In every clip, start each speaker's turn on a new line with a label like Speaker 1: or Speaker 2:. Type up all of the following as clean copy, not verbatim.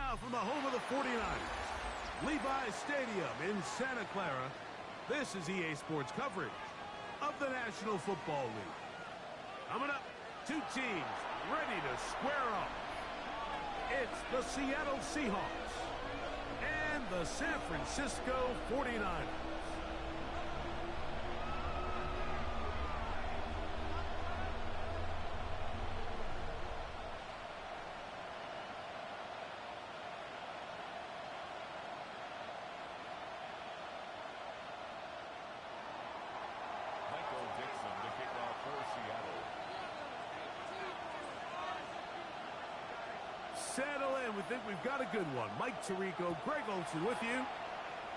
Speaker 1: Now from the home of the 49ers, Levi's Stadium in Santa Clara, this is EA Sports coverage of the National Football League. Coming up, two teams ready to square off. It's the Seattle Seahawks and the San Francisco 49ers. Settle in. We think we've got a good one. Mike Tirico, Greg Olsen with you.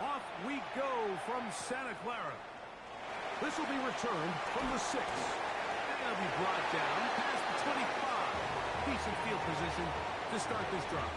Speaker 1: Off we go from Santa Clara. This will be returned from the 6. And it'll be brought down past the 25. Decent field position to start this drive.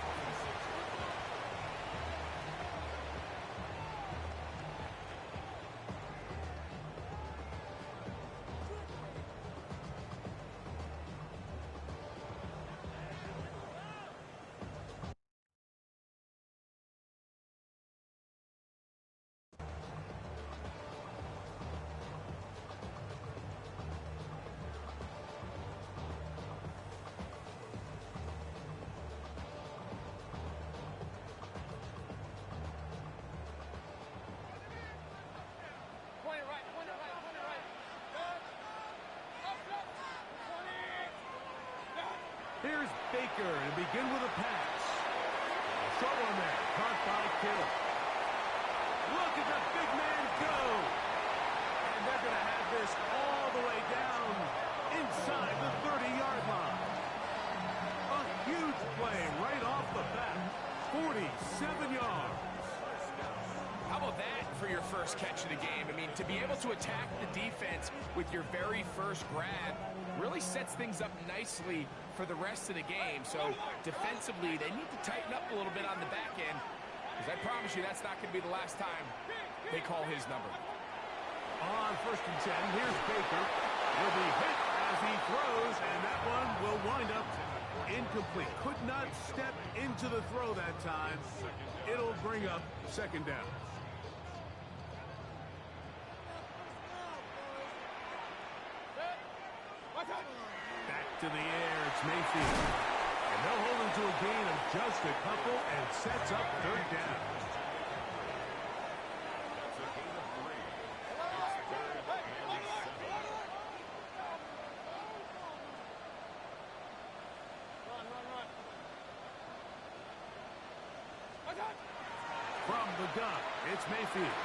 Speaker 1: Here's Baker to begin with a pass. Short one there, caught by Kittle. Look at the big man go. And they're going to have this all the way down inside the 30-yard line. A huge play right off the bat. 47 yards.
Speaker 2: How about that for your first catch of the game? I mean, to be able to attack the defense with your very first grab really sets things up nicely for the rest of the game. So defensively, they need to tighten up a little bit on the back end, because I promise you that's not going to be the last time they call his number.
Speaker 1: On 1st and 10, here's Baker. Will be hit as he throws, and that one will wind up incomplete. Could not step into the throw that time. It'll bring up 2nd down. Back to the air, it's Mayfield. And they'll hold him to a gain of just a couple and sets up 3rd down. From the gun, it's Mayfield.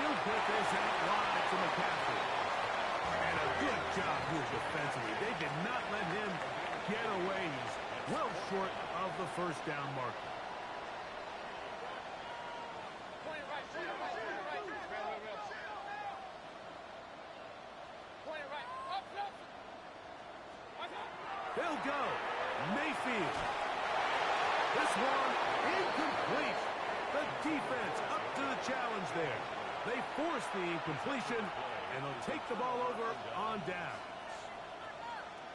Speaker 1: He'll put this out wide to McCaffrey. And a good job here defensively. They did not let him get away. He's well short of the 1st down marker. They'll go. Mayfield. This one incomplete. The defense up to the challenge there. They force the incompletion, and they'll take the ball over on downs.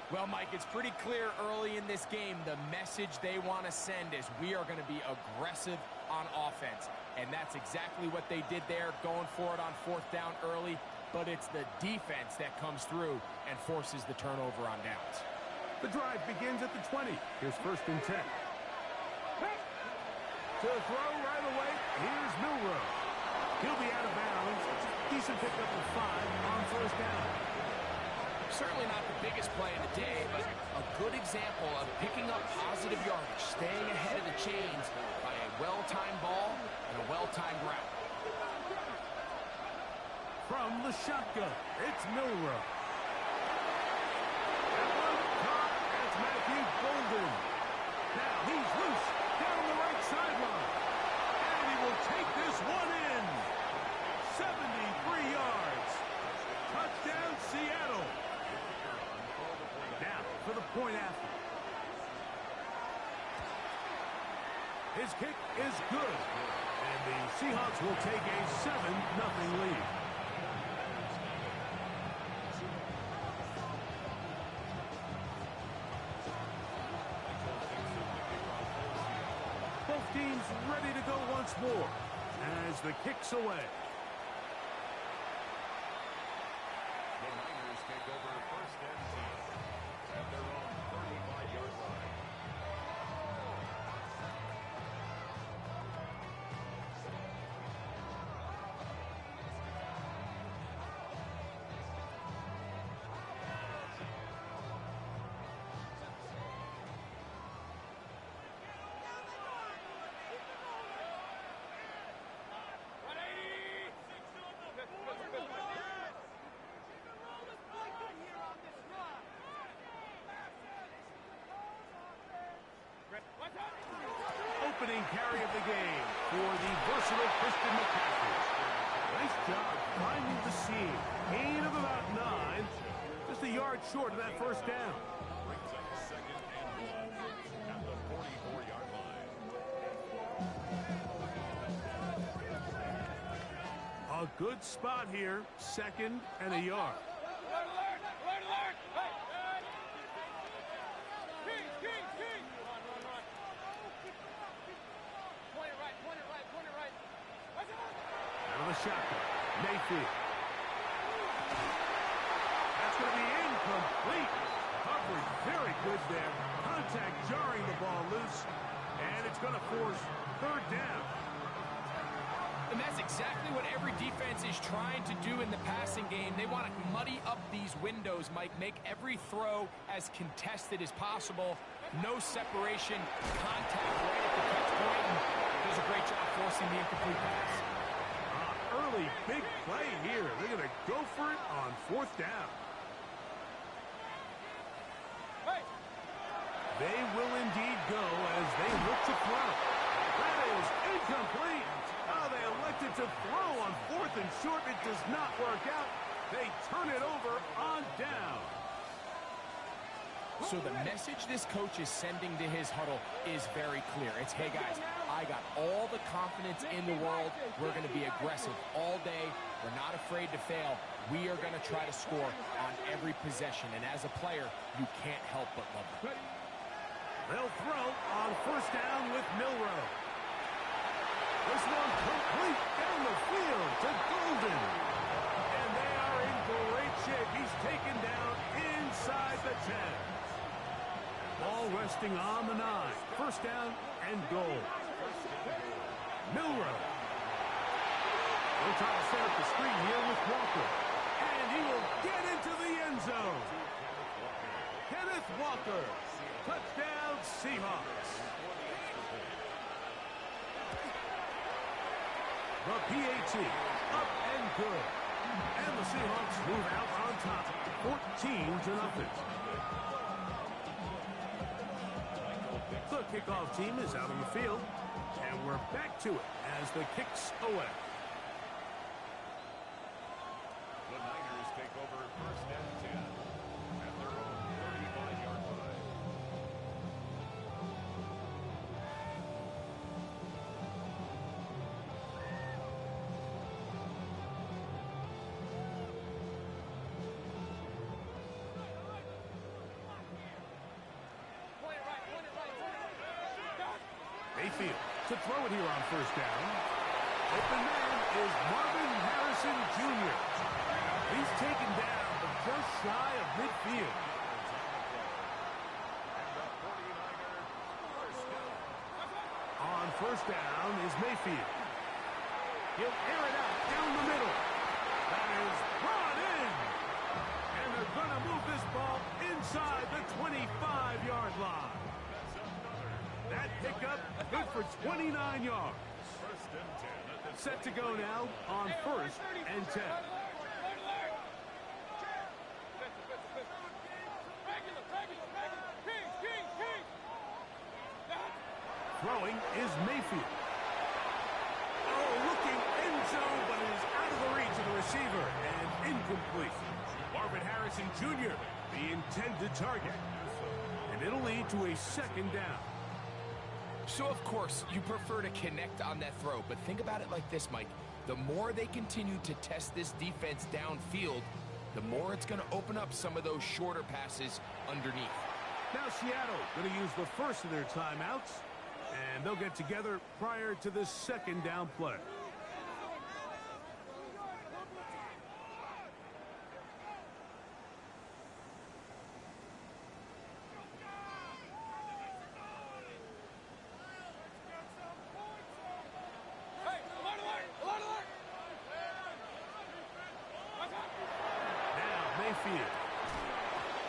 Speaker 2: Well, Mike, it's pretty clear early in this game the message they want to send is we are going to be aggressive on offense. And that's exactly what they did there, going for it on 4th down early. But it's the defense that comes through and forces the turnover on downs.
Speaker 1: The drive begins at the 20. Here's 1st and 10. To throw right away, here's Milroe. He'll be out of bounds. Decent pickup of 5 on 1st down.
Speaker 2: Certainly not the biggest play of the day, but a good example of picking up positive yardage, staying ahead of the chains by a well-timed ball and a well-timed route.
Speaker 1: From the shotgun, it's Milroe. That one caught. It's Matthew Golden. Now he's loose down the right sideline. And he will take this one in. 73 yards. Touchdown, Seattle. Now for the point after. His kick is good. And the Seahawks will take a 7-0 lead. team's ready to go once more as the kick's away.
Speaker 3: The Niners take over first and 10 at their own 35-yard line.
Speaker 1: Opening carry of the game for the versatile Christian McCaffrey. Nice job finding the seam. Gain of about 9. Just a yard short of that first down.
Speaker 3: Brings up second and 1 at the 44-yard line.
Speaker 1: A good spot here. Second and a yard. Shotgun. Mayfield. That's going to be incomplete. Coverage very good there. Contact jarring the ball loose. And it's going to force third down.
Speaker 2: And that's exactly what every defense is trying to do in the passing game. They want to muddy up these windows, Mike. Make every throw as contested as possible. No separation. Contact right at the catch point. And does a great job forcing the incomplete pass.
Speaker 1: Early big play here. They're going to go for it on fourth down. They will indeed go as they look to throw. That is incomplete. Oh, they elected to throw on fourth and short. It does not work out. They turn it over on down.
Speaker 2: So the message this coach is sending to his huddle is very clear. It's, hey guys, I got all the confidence in the world. We're going to be aggressive all day. We're not afraid to fail. We are going to try to score on every possession. And as a player, you can't help but love it.
Speaker 1: They'll throw on first down with Milroe. This one complete down the field to Golden. And they are in great shape. He's taken down inside the 10. Ball resting on the 9. First down and goal. Milroe. They'll try to set up the screen here with Walker. And he will get into the end zone. Kenneth Walker. Touchdown, Seahawks. The PAT up and good. And the Seahawks move out on top. 14-0. The kickoff team is out on the field. And we're back to it as the kick's away.
Speaker 3: The Niners take over first and 10 at their own 35-yard line.
Speaker 1: Mayfield to throw it here on first down. Open man is Marvin Harrison Jr. He's taken down but just shy of midfield. On first down is Mayfield. He'll air it out down the middle. That is brought in. And they're going to move this ball inside the 25-yard line. That pickup good for 29 yards. Set to go now on first and 10. Throwing is Mayfield. Oh, looking end zone, but it is out of the reach of the receiver and incomplete. Marvin Harrison Jr., the intended target. And it'll lead to a second down.
Speaker 2: So, of course, you prefer to connect on that throw, but think about it like this, Mike. The more they continue to test this defense downfield, the more it's going to open up some of those shorter passes underneath.
Speaker 1: Now Seattle going to use the first of their timeouts. And they'll get together prior to the second down play. Mayfield.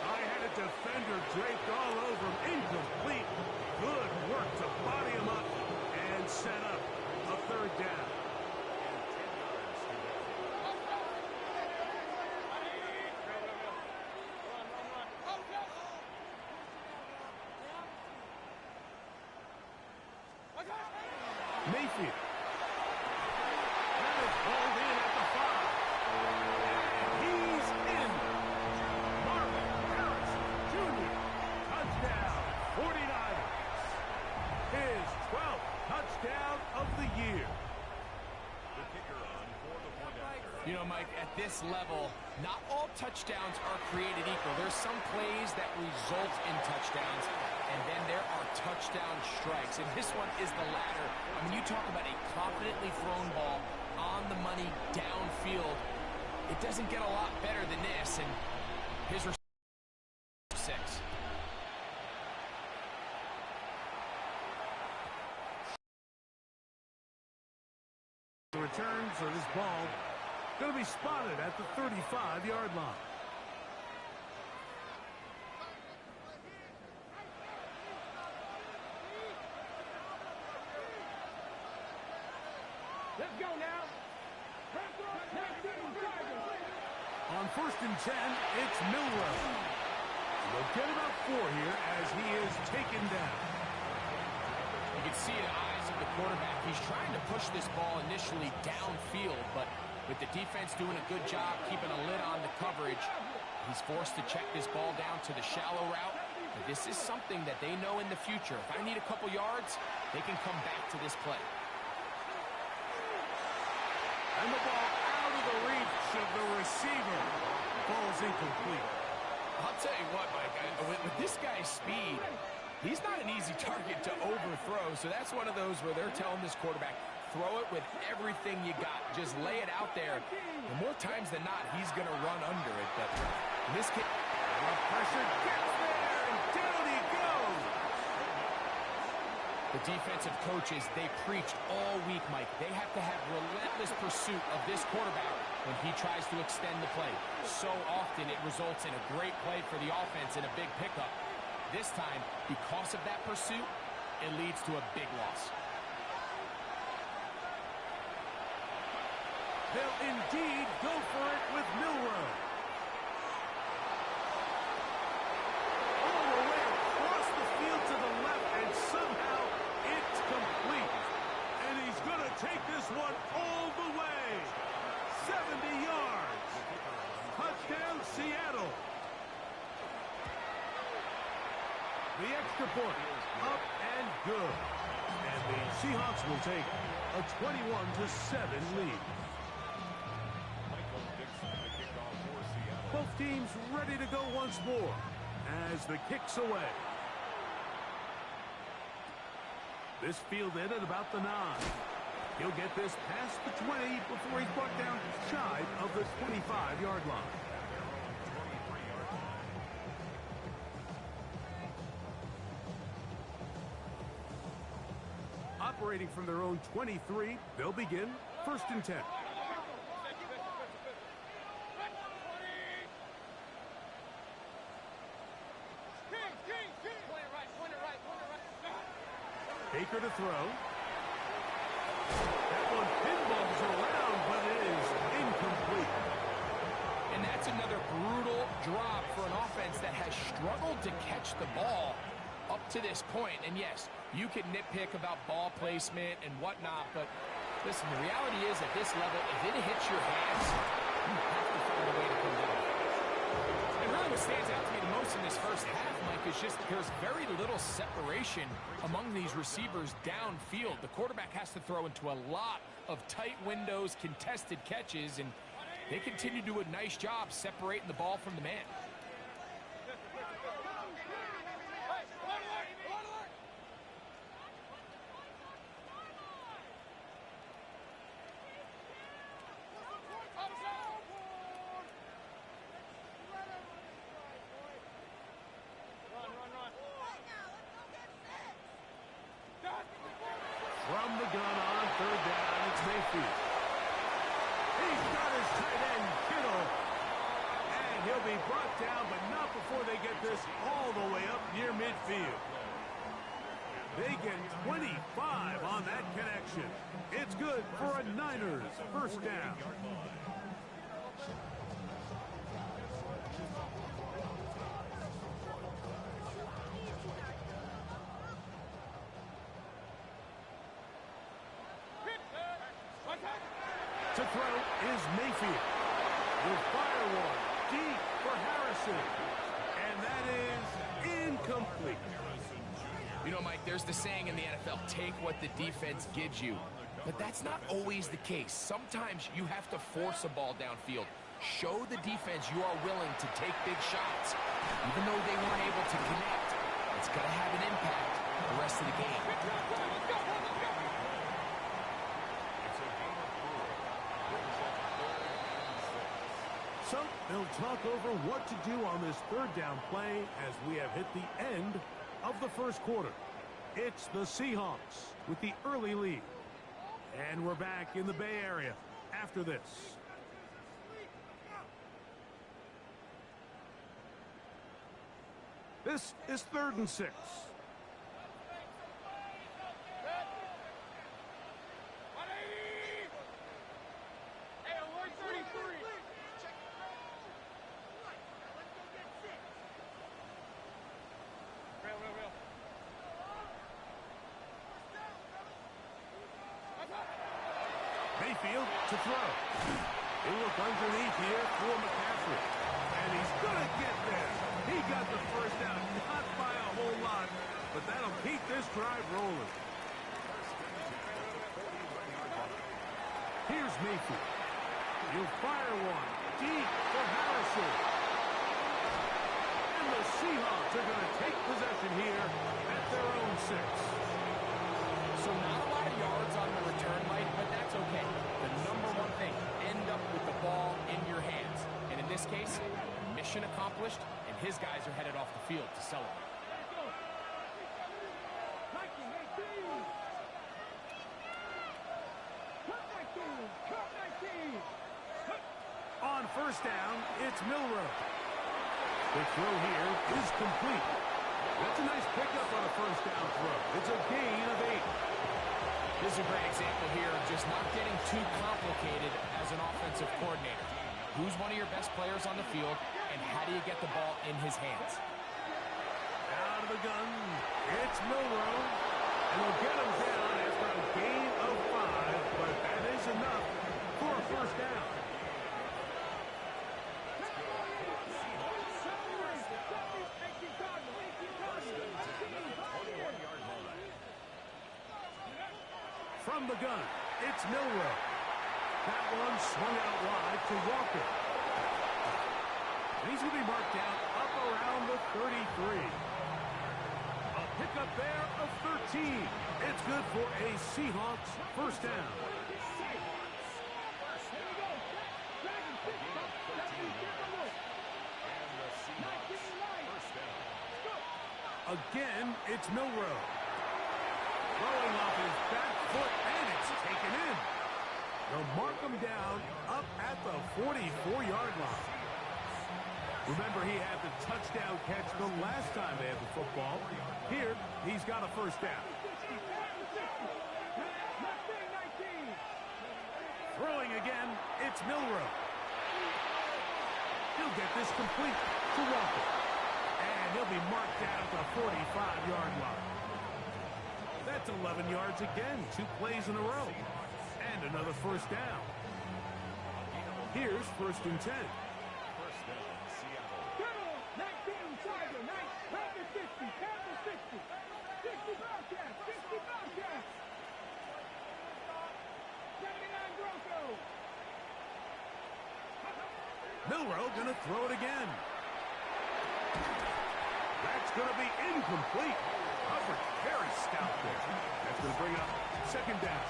Speaker 1: I had a defender draped all over him. Incomplete. Good work to body him up and set up a third down. Mayfield. That is hauled in at the 5. His 12th touchdown of the year.
Speaker 3: The kicker on for the point after.
Speaker 2: You know, Mike, at this level, not all touchdowns are created equal. There's some plays that result in touchdowns, and then there are touchdown strikes. And this one is the latter. I mean, you talk about a confidently thrown ball on the money downfield. It doesn't get a lot better than this, and his 6.
Speaker 1: Return, so this ball going to be spotted at the 35-yard line.
Speaker 4: Let's go now.
Speaker 1: On 1st and 10, it's Milroe. They'll get about 4 here as he is taken down.
Speaker 2: You can see the eyes of the quarterback. He's trying to push this ball initially downfield, but with the defense doing a good job keeping a lid on the coverage, he's forced to check this ball down to the shallow route. But this is something that they know in the future. If I need a couple yards, they can come back to this play.
Speaker 1: And the ball out of the reach of the receiver. Ball's incomplete.
Speaker 2: I'll tell you what, Mike, with this guy's speed, he's not an easy target to overthrow, so that's one of those where they're telling this quarterback, throw it with everything you got. Just lay it out there. And more times than not, he's going to run under it. But in this case,
Speaker 1: pressure gets there, and down he goes.
Speaker 2: The defensive coaches, they preached all week, Mike. They have to have relentless pursuit of this quarterback when he tries to extend the play. So often it results in a great play for the offense and a big pickup. This time, because of that pursuit, it leads to a big loss.
Speaker 1: They'll indeed go for it with Milroe. All the way across the field to the left, and somehow it's complete. And he's going to take this one all the way. 70 yards. Touchdown, Seattle. The extra point, up and good. And the Seahawks will take a 21-7 lead. Both teams ready to go once more as the kick's away. This fielded at about the 9. He'll get this past the 20 before he's brought down shy of the 25-yard line. Operating from their own 23, they'll begin 1st and 10. Baker to throw. That one pinballs around, but it is incomplete.
Speaker 2: And that's another brutal drop for an offense that has struggled to catch the ball up to this point. And yes, you can nitpick about ball placement and whatnot, but listen, the reality is at this level, if it hits your hands, you have to find a way to come down. And really what stands out to me the most in this first half, Mike, is just there's very little separation among these receivers downfield. The quarterback has to throw into a lot of tight windows, contested catches, and they continue to do a nice job separating the ball from the man.
Speaker 1: From the gun on third down, it's Mayfield. He's got his tight end, Kittle. And he'll be brought down, but not before they get this all the way up near midfield. They get 25 on that connection. It's good for a Niners first down. To throw is Mayfield. Will fire one deep for Harrison. And that is incomplete.
Speaker 2: You know, Mike, there's the saying in the NFL, take what the defense gives you. But that's not always the case. Sometimes you have to force a ball downfield. Show the defense you are willing to take big shots. Even though they weren't able to connect, it's going to have an impact the rest of the game.
Speaker 1: So they'll talk over what to do on this third down play as we have hit the end of the first quarter. It's the Seahawks with the early lead. And we're back in the Bay Area after this. This is 3rd and 6. Mayfield to throw. He'll look underneath here for McCaffrey. And he's going to get there. He got the first down, not by a whole lot, but that'll keep this drive rolling. Here's Mayfield. He'll fire one deep for Harrison. And the Seahawks are going to take possession here at their own 6.
Speaker 2: So not a lot of yards on the return, Mike, but that's okay. The number one thing, end up with the ball in your hands. And in this case, mission accomplished, and his guys are headed off the field to celebrate.
Speaker 1: On first down, it's Milroe. The throw here is complete. That's a nice pickup on a first down throw. It's a gain of 8.
Speaker 2: This is a great example here of just not getting too complicated as an offensive coordinator. Who's one of your best players on the field, and how do you get the ball in his hands?
Speaker 1: Out of the gun, it's Milroe. And we'll get him down after a gain of 5, but that is enough for a first down. From the gun, it's Milroe. That one swung out wide to Walker. And he's going to be marked down up around the 33. A pickup there of 13. It's good for a Seahawks first down. Again, it's Milroe. Throwing off his back foot, and it's taken in. They'll mark him down up at the 44-yard line. Remember, he had the touchdown catch the last time they had the football. Here, he's got a first down. Throwing again, it's Milroe. He'll get this complete to Walker. And he'll be marked down at the 45-yard line. That's 11 yards again, 2 plays in a row. And another first down. Here's 1st and 10.
Speaker 3: First down, Seattle.
Speaker 4: 19, Tiger, 50, 60, 60 Bobcats, 60 Bobcats. 79 Broncos.
Speaker 1: Milroe going to throw it again. That's going to be incomplete. Coverage very stout there. That's going to bring up 2nd down.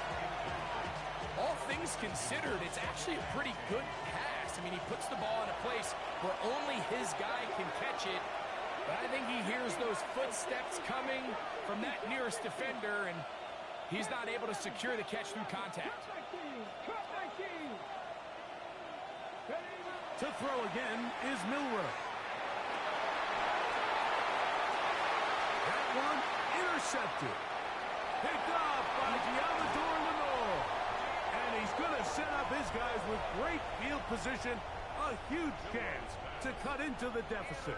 Speaker 2: All things considered, it's actually a pretty good pass. I mean, he puts the ball in a place where only his guy can catch it. But I think he hears those footsteps coming from that nearest defender, and He's not able to secure the catch through contact.
Speaker 4: Cut 19.
Speaker 1: To throw again is Milrow. That one intercepted. Picked up by Giamador Lenore. And he's going to set up his guys with great field position. A huge chance to cut into the deficit.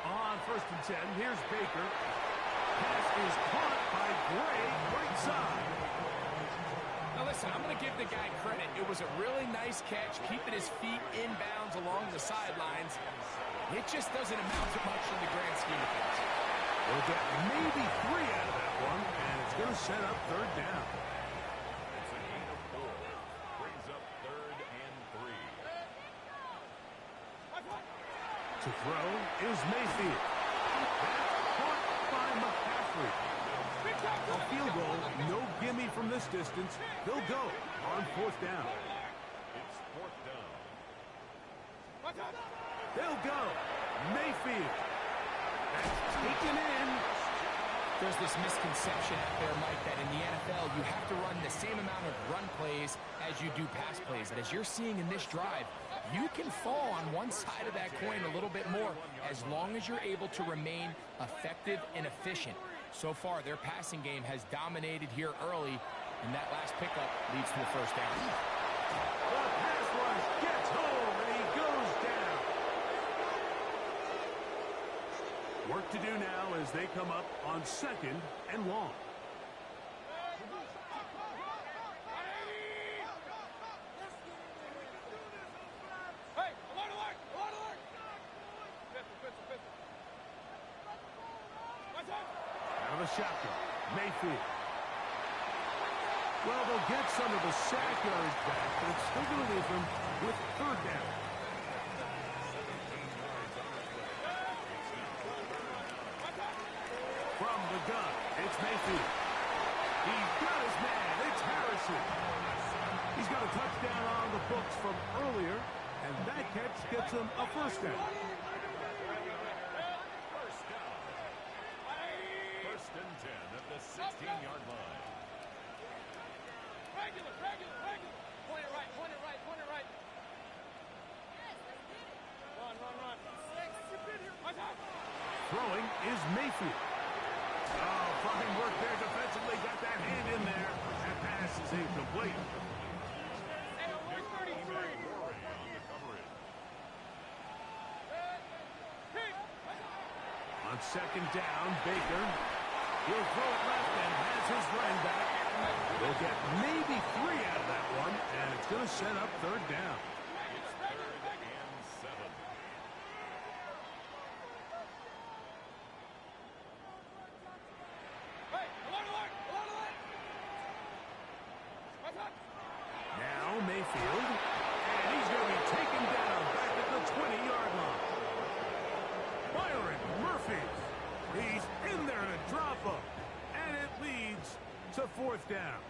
Speaker 1: On 1st and 10, here's Baker. Pass is caught by Gray, right side.
Speaker 2: Now listen, I'm going to give the guy credit. It was a really nice catch, keeping his feet inbounds along the sidelines. It just doesn't amount to much in the grand scheme of things.
Speaker 1: We'll get maybe 3 out of that one, and it's going to set up 3rd down.
Speaker 3: It's a gain of 4. Brings up 3rd and 3.
Speaker 1: To throw is Mayfield. That's caught by McCaffrey. A field goal, no gimme from this distance. They'll go on 4th down.
Speaker 3: It's 4th down.
Speaker 1: They'll go. Mayfield. That's taken in.
Speaker 2: There's this misconception out there, Mike, that in the NFL you have to run the same amount of run plays as you do pass plays. And as you're seeing in this drive, you can fall on one side of that coin a little bit more as long as you're able to remain effective and efficient. So far, their passing game has dominated here early, and that last pickup leads to a 1st down.
Speaker 1: The pass rush gets home, and he goes down. Work to do now as they come up on 2nd and long. Out of the shotgun, Mayfield. Well, they'll get some of the sack yards back, but it's still going to leave them with 3rd down. From the gun, it's Mayfield. He's got his man. It's Harrison. He's got a touchdown on the books from earlier, and that catch gets him a 1st down.
Speaker 3: 1st and 10 at the 16-yard line.
Speaker 4: Regular. Point it right. Run.
Speaker 1: Throwing is Mayfield. Oh, fine work there defensively. Got that hand in there. That pass is incomplete. On 2nd down, Baker. He'll throw it left and has his running back. They'll get maybe 3 out of that one, and it's going to set up 3rd down.
Speaker 3: It's 3rd and 7.
Speaker 1: Now Mayfield, and he's going to be taken down back at the 20-yard line. Byron Murphy, he's in there to drop him, and it leads to 4th down.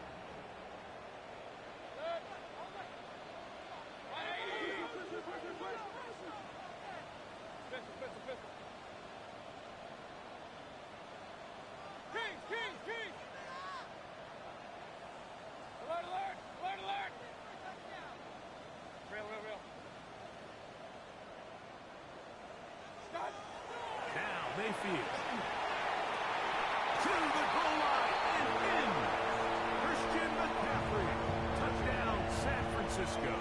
Speaker 4: King! Alert! Real. Stop!
Speaker 1: Now Mayfield. To the goal line and in. Christian McCaffrey. Touchdown, San Francisco.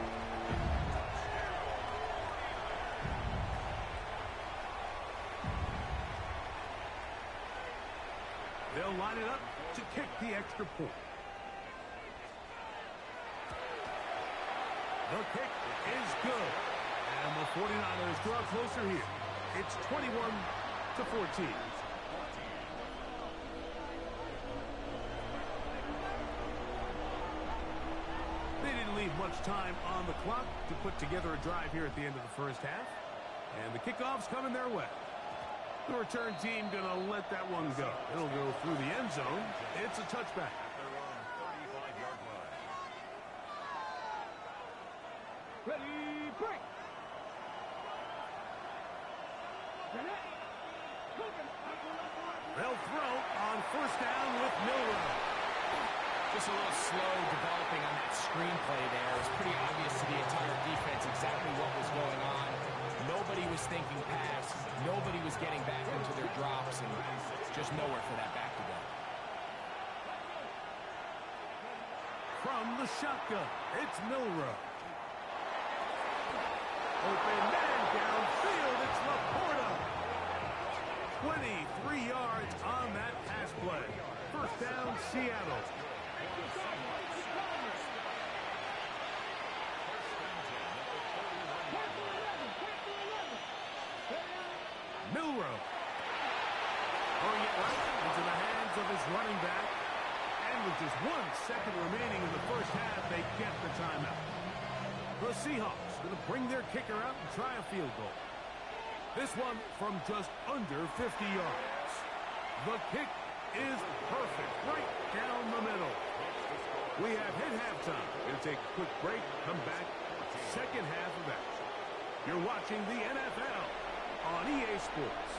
Speaker 1: They'll line it up to kick the extra point. The kick is good. And the 49ers draw closer here. It's 21-14. They didn't leave much time on the clock to put together a drive here at the end of the 1st half. And the kickoff's coming their way. The return team going to let that one go. It'll go through the end zone. It's a touchback.
Speaker 3: At their own 35-yard line.
Speaker 4: Ready, break!
Speaker 1: They'll throw on first down with Milroe.
Speaker 2: Just a little slow developing on that screenplay there. It was pretty obvious to the entire defense exactly what was going on. Nobody was thinking pass. Nobody was getting back into their drops, and just nowhere for that back to go.
Speaker 1: From the shotgun, it's Milroe. Open man downfield, it's Laporta. 23 yards on that pass play. First down, Seattle. Milroe. Throwing it right into the hands of his running back. And with just 1 second remaining in the first half, they get the timeout. The Seahawks going to bring their kicker out and try a field goal. This one from just under 50 yards. The kick is perfect, right down the middle. We have hit halftime. Going to take a quick break, come back, second half of action. You're watching the NFL on EA Sports.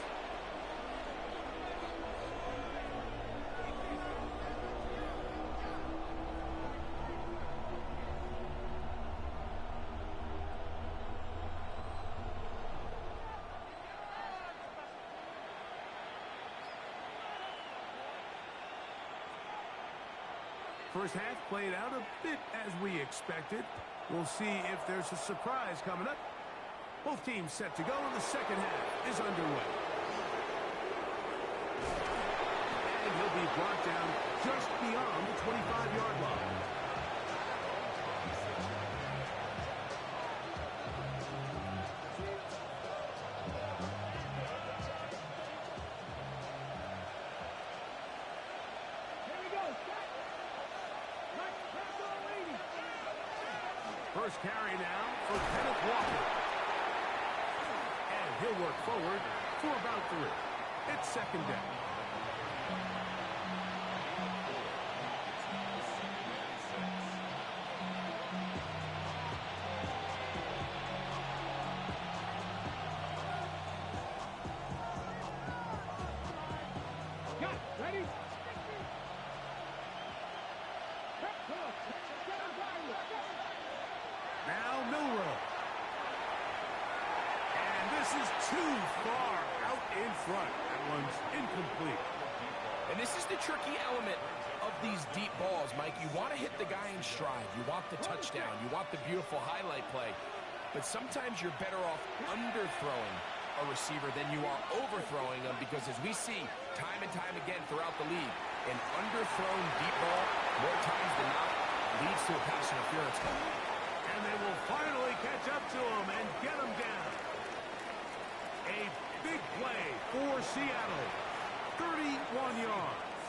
Speaker 1: First half played out a bit as we expected. We'll see if there's a surprise coming up. Both teams set to go, and the second half is underway. And he'll be brought down just beyond the 25-yard line. First carry now for Kenneth Walker. And he'll work forward for about 3. It's second down.
Speaker 4: Ready?
Speaker 1: Now Milroe. And this is too far out in front. That one's incomplete.
Speaker 2: And this is the tricky element of these deep balls, Mike. You want to hit the guy in stride. You want the touchdown. You want the beautiful highlight play. But sometimes you're better off underthrowing a receiver than you are overthrowing them, because as we see time and time again throughout the league, an underthrown deep ball, more times than not, leads to a pass interference call.
Speaker 1: And they will finally catch up to him and get him down. A big play for Seattle. 31 yards.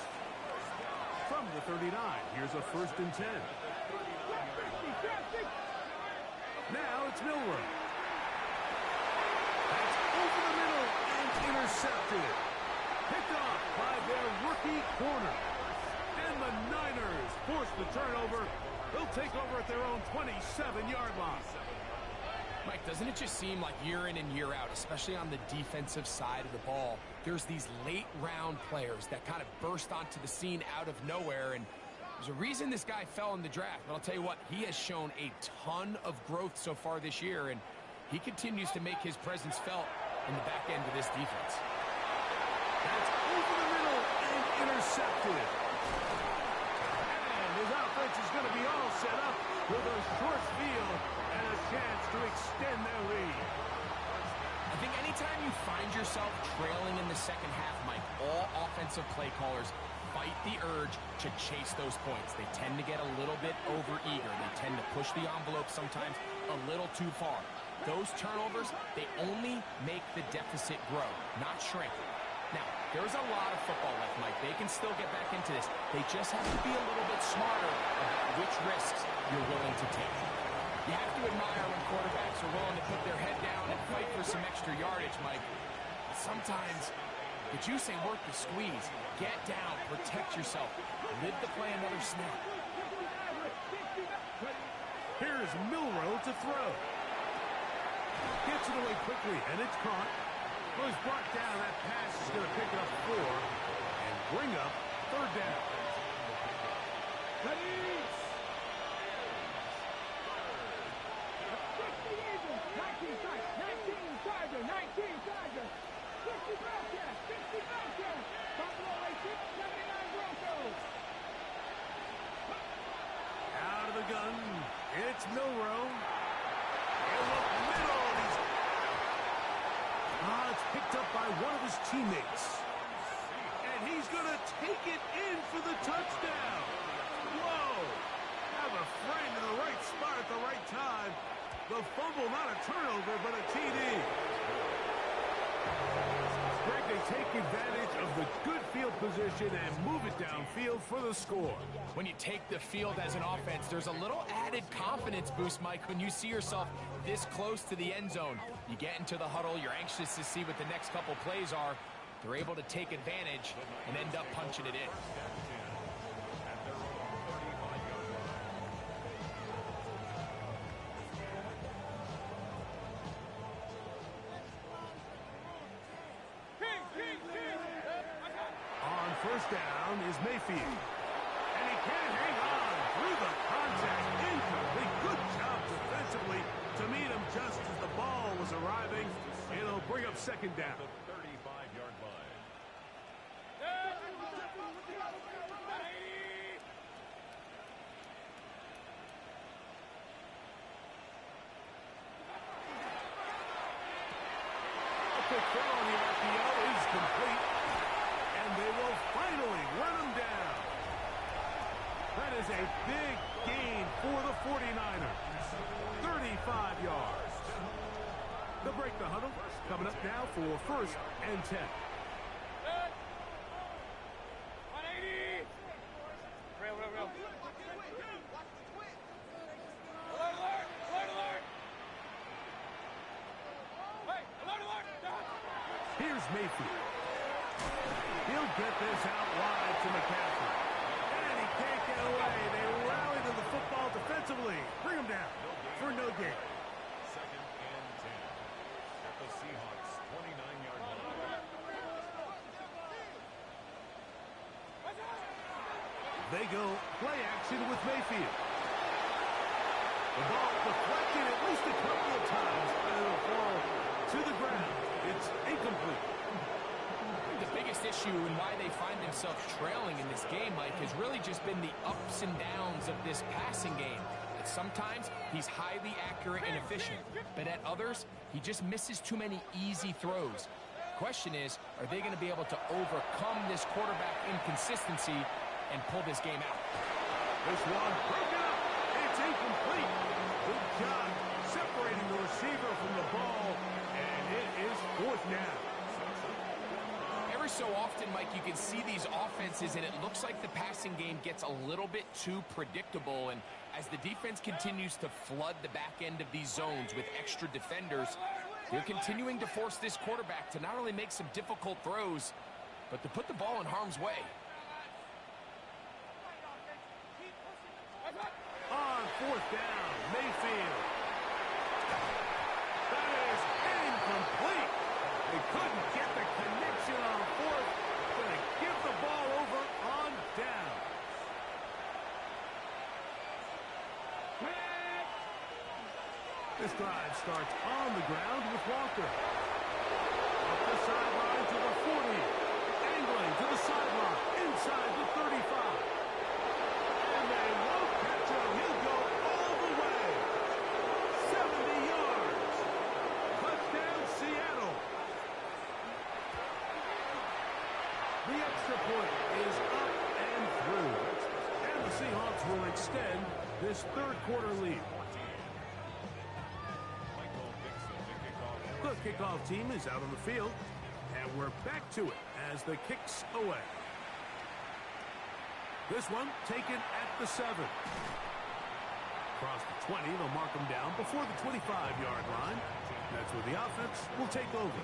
Speaker 1: From the 39, here's a 1st and 10. Now it's Milroe. That's over the middle and intercepted. Picked off by their rookie corner. And the Niners force the turnover. They'll take over at their own 27-yard line.
Speaker 2: Mike, doesn't it just seem like year in and year out, especially on the defensive side of the ball, there's these late-round players that kind of burst onto the scene out of nowhere, and there's a reason this guy fell in the draft. But I'll tell you what, he has shown a ton of growth so far this year, and he continues to make his presence felt in the back end of this defense.
Speaker 1: That's over the middle and intercepted. And his offense is going to be all set up with a short field and a chance to extend their lead.
Speaker 2: I think anytime you find yourself trailing in the second half, Mike, all offensive play callers fight the urge to chase those points. They tend to get a little bit overeager. They tend to push the envelope sometimes a little too far. Those turnovers, they only make the deficit grow, not shrink. Now, there's a lot of football left, Mike. They can still get back into this. They just have to be a little bit smarter about which risks you're willing to take. You have to admire when quarterbacks are willing to put their head down and fight for some extra yardage, Mike. But sometimes the juice ain't worth the squeeze. Get down, protect yourself, live to play another snap.
Speaker 1: Here's Milroe to throw. Gets it away quickly, and it's caught. Well, he's brought down. That pass is going to pick up 4 and bring up 3rd down.
Speaker 4: Ready? 19 Charger, 19 Charger. 60 Bobcats, 60 Bobcats. Buffalo 79 Broncos.
Speaker 1: Out of the gun. It's Milrow. He'll look middle. It's picked up by one of his teammates. And he's going to take it in for the touchdown. Whoa. Have a friend in the right spot at the right time. The fumble, not a turnover, but a TD. Greg, they take advantage of the good field position and move it downfield for the score.
Speaker 2: When you take the field as an offense, there's a little added confidence boost, Mike, when you see yourself this close to the end zone. You get into the huddle, you're anxious to see what the next couple plays are. They're able to take advantage and end up punching it in.
Speaker 1: On 1st down is Mayfield. And he can't hang on through the contact. Incomplete. Good job defensively to meet him just as the ball was arriving. It'll bring up 2nd down.
Speaker 3: The 35-yard line.
Speaker 1: A quick throw on the RPO is complete. And they will finally run him down. That is a big gain for the 49ers. 35 yards. They'll break the huddle. Coming up now for 1st and 10.
Speaker 4: 180. Real. Alert. Hey, alert.
Speaker 1: Here's Mayfield. He'll get this out wide to McCaffrey. And he can't get away. They rally to the football defensively. Bring him down for no gain.
Speaker 3: 2nd and 10 at the Seahawks' 29-yard line.
Speaker 1: They go play action with Mayfield. The ball deflected at least a couple of times, and it'll fall to the ground. It's incomplete.
Speaker 2: The biggest issue and why they find themselves trailing in this game, Mike, has really just been the ups and downs of this passing game. At sometimes, he's highly accurate and efficient, but at others, he just misses too many easy throws. Question is, are they going to be able to overcome this quarterback inconsistency and pull this game out?
Speaker 1: This one broken up. It's incomplete. Good job separating the receiver from the ball, and it is 4th down.
Speaker 2: Every so often, Mike, you can see these offenses, and it looks like the passing game gets a little bit too predictable. And as the defense continues to flood the back end of these zones with extra defenders, they're continuing to force this quarterback to not only make some difficult throws, but to put the ball in harm's way.
Speaker 1: On 4th down, Mayfield. That is incomplete. They couldn't get the connection on 4th. Going to give the ball over on down. This drive starts on the ground with Walker. Up the sideline to the 40. Angling to the sideline. Inside the 35. And they won't catch him. He'll go all the way. 70 yards. Touchdown, Seattle. The extra point is up and through. And the Seahawks will extend this 3rd quarter lead. The kickoff team is out on the field, and we're back to it as the kick's away. This one taken at the 7. Across the 20, they'll mark them down before the 25-yard line. That's where the offense will take over.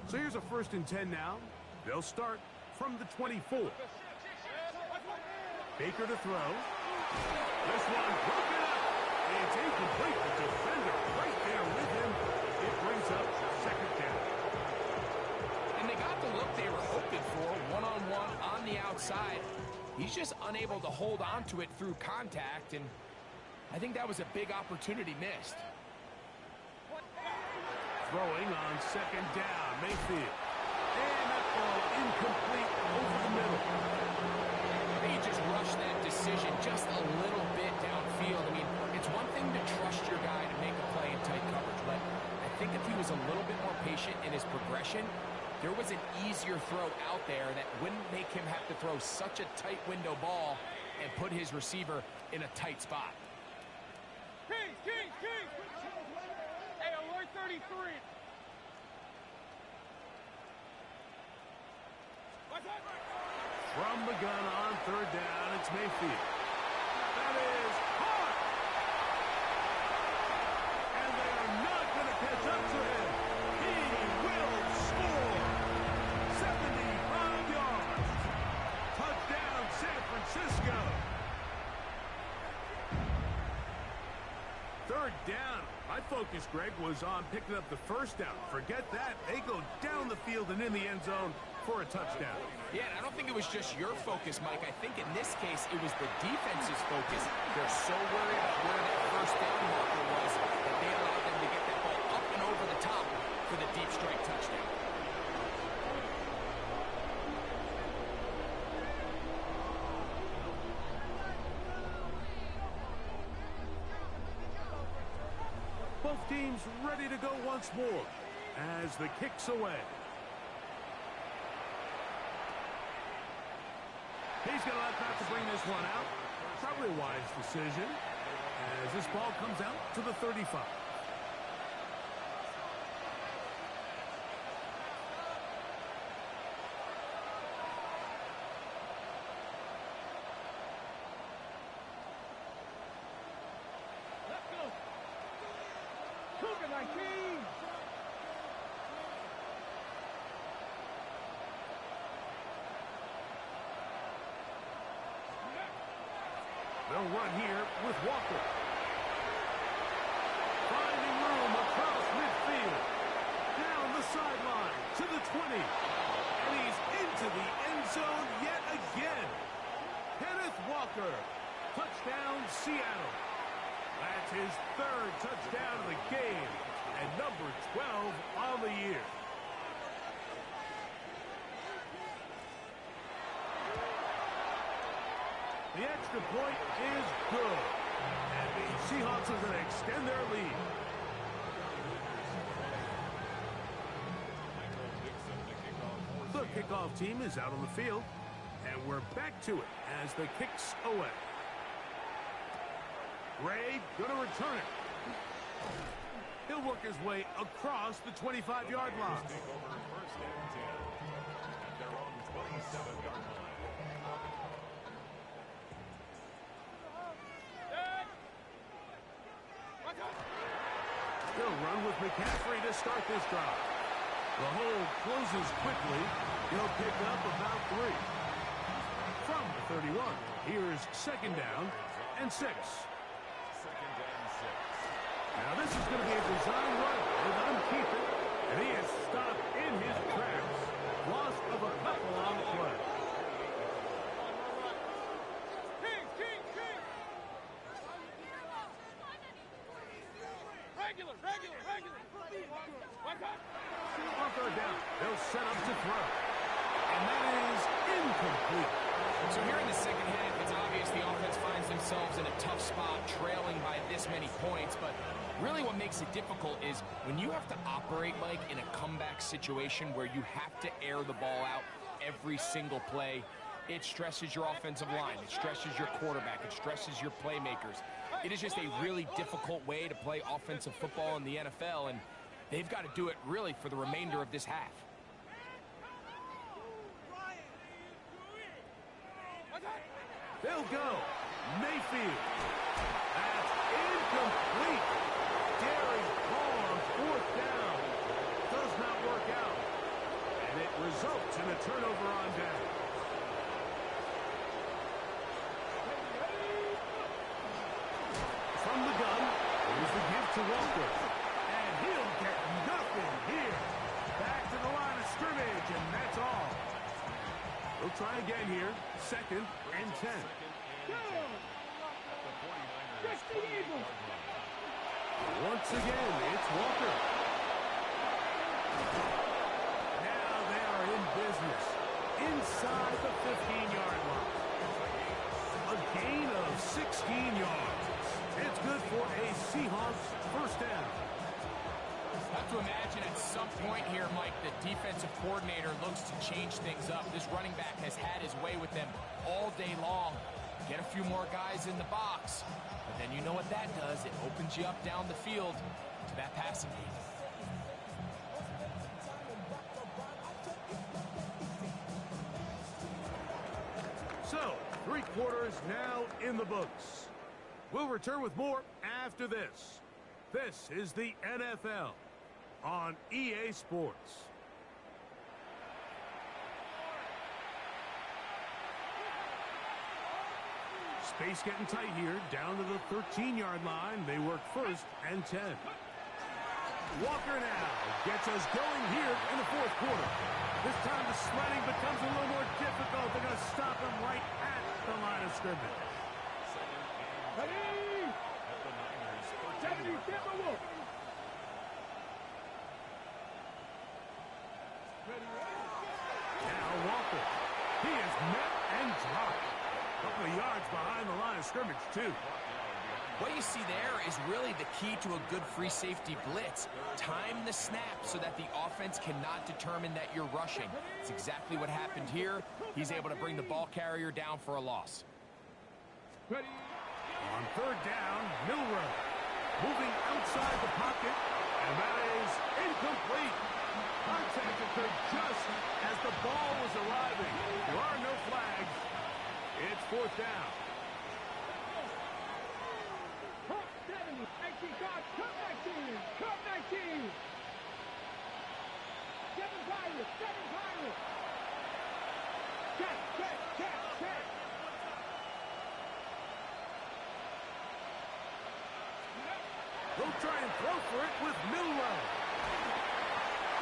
Speaker 1: So here's a 1st and 10 now. They'll start from the 24. Baker to throw. This one broken up. It's incomplete. The defender right there with him. It brings up second down.
Speaker 2: And they got the look they were hoping for, one-on-one on the outside. He's just unable to hold on to it through contact, and I think that was a big opportunity missed.
Speaker 1: Throwing on second down, Mayfield. And that ball incomplete over the middle.
Speaker 2: He just rushed that decision just a little bit downfield. I mean, it's one thing to trust your guy to make a play in tight coverage, but I think if he was a little bit more patient in his progression, there was an easier throw out there that wouldn't make him have to throw such a tight window ball and put his receiver in a tight spot.
Speaker 4: Kings! Hey, alert 33.
Speaker 1: From the gun on third down, it's Mayfield. That is hard. And they are not going to catch up to him. He will score. 75 yards. Touchdown, San Francisco. Third down. My focus, Greg, was on picking up the first down. Forget that. They go down the field and in the end zone for a touchdown.
Speaker 2: Yeah, and I don't think it was just your focus, Mike. I think in this case, it was the defense's focus. They're so worried about where that first down marker was that they allowed them to get that ball up and over the top for the deep strike touchdown.
Speaker 1: Both teams ready to go once more as the kick's away. He's going to let that to bring this one out. Probably a wise decision as this ball comes out to the 35.
Speaker 4: Let's go. Cougar 19.
Speaker 1: They'll run here with Walker. Finding room across midfield. Down the sideline to the 20. And he's into the end zone yet again. Kenneth Walker. Touchdown, Seattle. That's his third touchdown of the game. And number 12 on the year. The extra point is good. And the Seahawks are going to extend their lead. The kickoff team is out on the field. And we're back to it as the kick's away. Ray going to return it. He'll work his way across the 25-yard line.
Speaker 3: First and 10 at their own 27-yard line.
Speaker 1: He'll run with McCaffrey to start this drive. The hole closes quickly. He'll pick up about 3. From the 31, here's second down and 6.
Speaker 3: Second and 6.
Speaker 1: Now this is going to be a design run. They let him keep it, and he is stopped in his tracks. Loss of a couple on the play.
Speaker 4: Regular.
Speaker 1: On third down, they'll set up to throw. And that is incomplete.
Speaker 2: So here in the second half, it's obvious the offense finds themselves in a tough spot, trailing by this many points. But really what makes it difficult is when you have to operate, Mike, in a comeback situation where you have to air the ball out every single play, it stresses your offensive line. It stresses your quarterback. It stresses your playmakers. It is just a really difficult way to play offensive football in the NFL, and they've got to do it really for the remainder of this half.
Speaker 1: They'll go. Mayfield. That's incomplete. Daring ball on fourth down. Does not work out. And it results in a turnover on down. to Walker. And he'll get nothing here. Back to the line of scrimmage, and that's all. We'll try again here. 2nd and 10. Once again, it's Walker. Now they are in business. Inside the 15-yard line. A gain of 16 yards. It's good for a Seahawks first down.
Speaker 2: I have to imagine at some point here, Mike, the defensive coordinator looks to change things up. This running back has had his way with them all day long. Get a few more guys in the box. But then you know what that does. It opens you up down the field to that passing game.
Speaker 1: So, 3 quarters now in the books. We'll return with more after this. This is the NFL on EA Sports. Space getting tight here, down to the 13-yard line. They work 1st and 10. Walker now gets us going here in the 4th quarter. This time the sledding becomes a little more difficult. They're going to stop him right at the line of scrimmage.
Speaker 4: Ready? 70, Tampa Wolf.
Speaker 1: Now Walker. He is met and dropped. A couple of yards behind the line of scrimmage, too.
Speaker 2: What you see there is really the key to a good free safety blitz. Time the snap so that the offense cannot determine that you're rushing. It's exactly what happened here. He's able to bring the ball carrier down for a loss.
Speaker 4: Ready?
Speaker 1: On 3rd down, Milrow. Moving outside the pocket, and that is incomplete. Contact occurred just as the ball was arriving. There are no flags. It's 4th down.
Speaker 4: 70, 19, cut 19, cut 19. 7 Pirates, 7 Pirates. Catch.
Speaker 1: They'll try and throw for it with Milrow.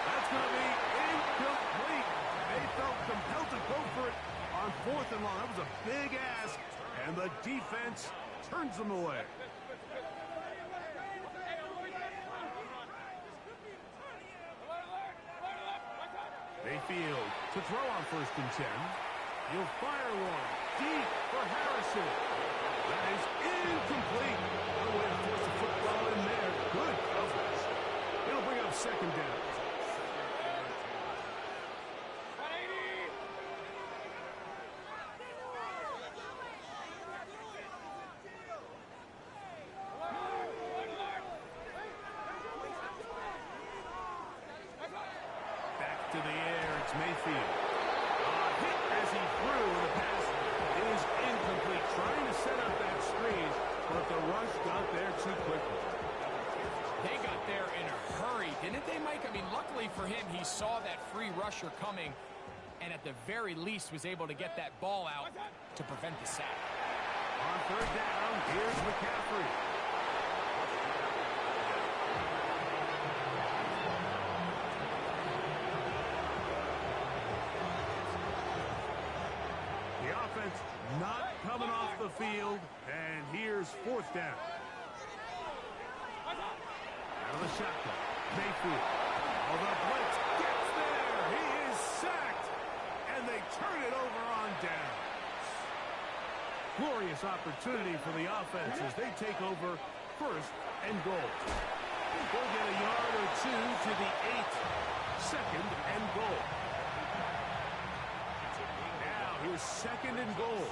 Speaker 1: That's going to be incomplete. They felt compelled to go for it on 4th and long. That was a big ask, and the defense turns them away. Mayfield to throw on 1st and 10. He'll fire one deep for Harrison. That is incomplete. No way to force the football in there. Good coverage. It'll bring up 2nd down. Back to the air. It's Mayfield. Hit as he threw. The pass is incomplete. Trying to set up that screen, but the rush got there too quickly.
Speaker 2: They got there in a hurry, didn't they, Mike? I mean, luckily for him, he saw that free rusher coming and at the very least was able to get that ball out to prevent the sack.
Speaker 1: On 3rd down, here's McCaffrey. The offense not coming off the field, and here's 4th down. Out of the shotgun, Mayfield. Oh, the blitz gets there. He is sacked, and they turn it over on down. Glorious opportunity for the offense as they take over 1st and goal. They'll get a yard or 2 to the 8. 2nd and goal. Now here's 2nd and goal.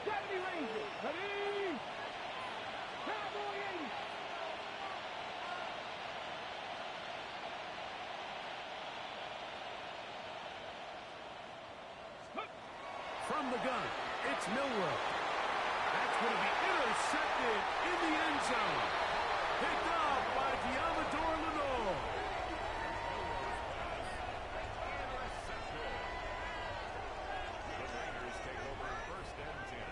Speaker 4: 70 Rangers. Ready? Cowboy 80.
Speaker 1: From the gun, it's Milrow. That's going to be intercepted in the end zone. Picked up by Diamador Lenore.
Speaker 3: The Niners take over 1st and 10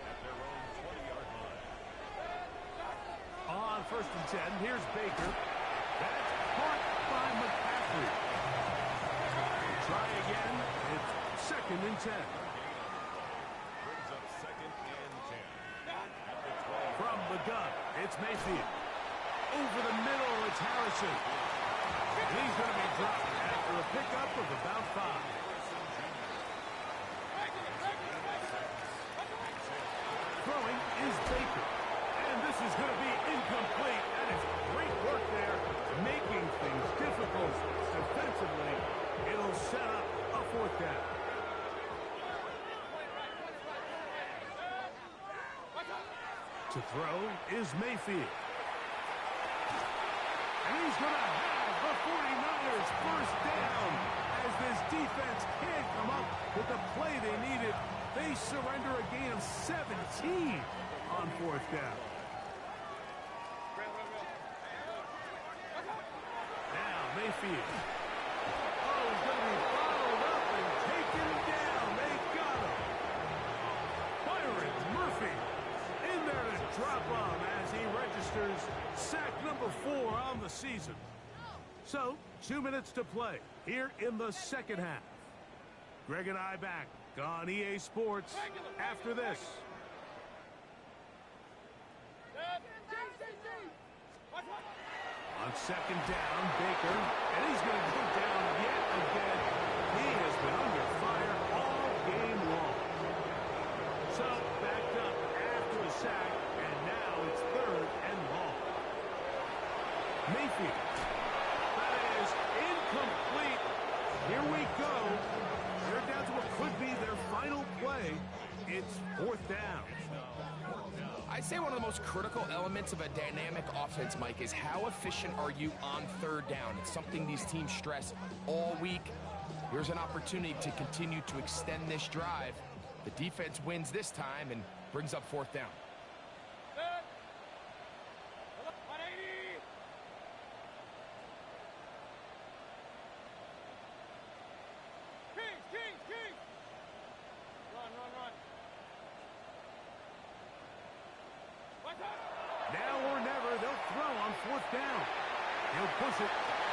Speaker 3: at their own 20-yard line.
Speaker 1: On 1st and 10. Here's Baker. That's caught by McCaffrey. Try again. It's 2nd and 10.
Speaker 3: Brings up 2nd and 10. At the 20.
Speaker 1: From the gun, it's Mayfield. Over the middle, it's Harrison. He's going to be dropped after a pickup of about 5. Throwing is Baker. And this is going to be incomplete. That is great work there, making things difficult defensively. It'll set up a 4th down. To throw is Mayfield. And he's going to have the 49ers first down as this defense can't come up with the play they needed. They surrender a gain of 17 on 4th down. Now Mayfield. Oh, he's going to be bottled up and taken down. They got him. Byron Murphy in there to drop him as he registers sack number 4 on the season. So, 2 minutes to play here in the 2nd half. Greg and I back on EA Sports after this. On 2nd down, Baker, and he's going to go down yet again. He has been under fire all game long. So, backed up after the sack, and now it's 3rd and long. Mayfield. That is incomplete. Here we go. They're down to what could be their final play. It's 4th down.
Speaker 2: I'd say one of the most critical elements of a dynamic offense, Mike, is how efficient are you on 3rd down. It's something these teams stress all week. Here's an opportunity to continue to extend this drive. The defense wins this time and brings up 4th down.
Speaker 1: Now or never, they'll throw on 4th down. He'll push it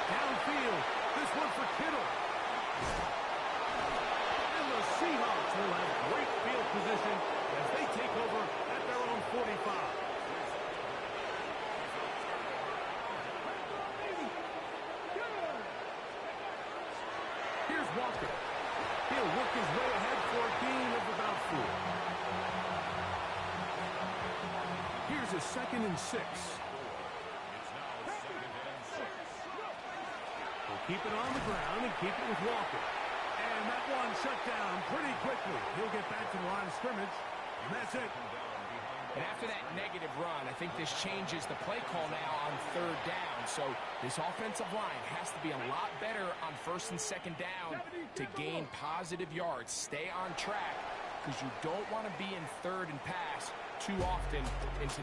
Speaker 1: downfield. This one for Kittle. And the Seahawks will have great field position as they take over at their own 45. Here's Walker. He'll work his way ahead for a gain of about 4. Here's a 2nd and 6. We'll keep it on the ground and keep it with Walker. And that one shut down pretty quickly. He'll get back to the line of scrimmage, and that's it.
Speaker 2: And after that negative run, I think this changes the play call now on 3rd down. So this offensive line has to be a lot better on 1st and 2nd down to gain positive yards. Stay on track because you don't want to be in 3rd and pass too often in today's